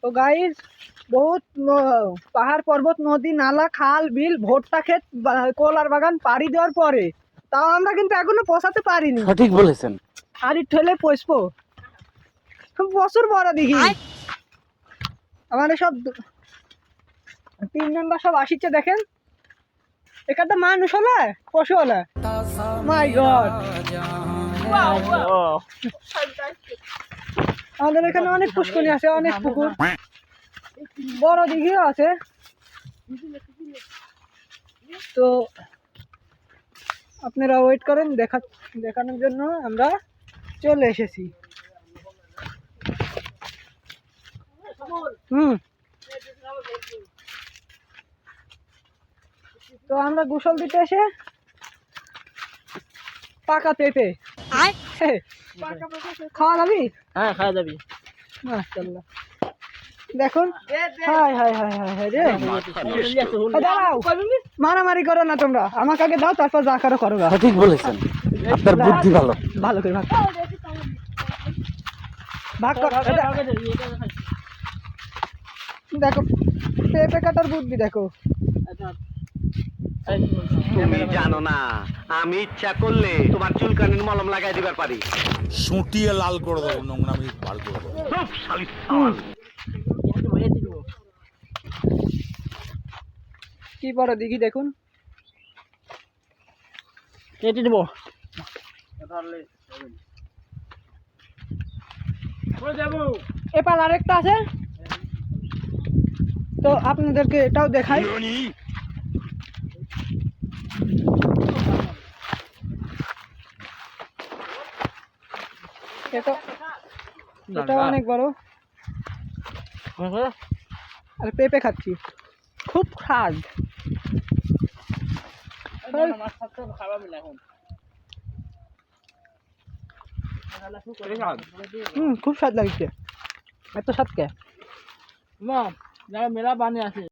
তো গাইস বহুত পাহাড় পর্বত নদী নালা খাল বিল ভুট্টা ক্ষেত কলার বাগান পাড়ি দেওয়ার পরে তাও আমরা কিন্তু এখনো পৌঁছাতে পারিনি। সঠিক বলেছেন। আর একটু হলে পৌঁছবো। প্রচুর বড় দেখি আমাদের সব টিম মেম্বার সব আসিচ্ছে দেখেন। এখানটা মানুষ হলে পশু হলে মাই গড। আমাদের এখানে অনেক পুষ্করণী আছে, অনেক পুকুর, বড় দিঘিও আছে। তো আপনারা ওয়েট করেন, দেখানোর জন্য আমরা চলে এসেছি। তো আমরা গোসল দিতে এসে পাকা পেঁপে খাওয়া যাবি? হ্যাঁ খাওয়া যাবি। মাশাআল্লাহ দেখুন। High high high high high রে, দাঁড়াও, মারামারি করো না তোমরা, আমাকে আগে দাও তারপর যা করো করো। সঠিক বলেছেন, আপনার বুদ্ধি ভালো। ভালো করে ভাগ ভাগ কর। দেখো পেঁপে কাটার বুদ্ধি দেখো। তুমি জানো না আমি ইচ্ছা করলে তোমার চুলকানির মলম লাগাই দিবার পারি। সুটিয়ে লাল করে দেবো, নোংরামি বার করে দেবো। কি বড় দিঘি দেখুন। কেটে দেবো। এপাল আরেকটা আছে, তো আপনাদেরকে এটাও দেখাই। এটা অনেক বড়। আর পেঁপে খাচ্ছি, খুব স্বাদ। খুব স্বাদ লাগছে। এত স্বাদ কে? মেলা পানি আছে।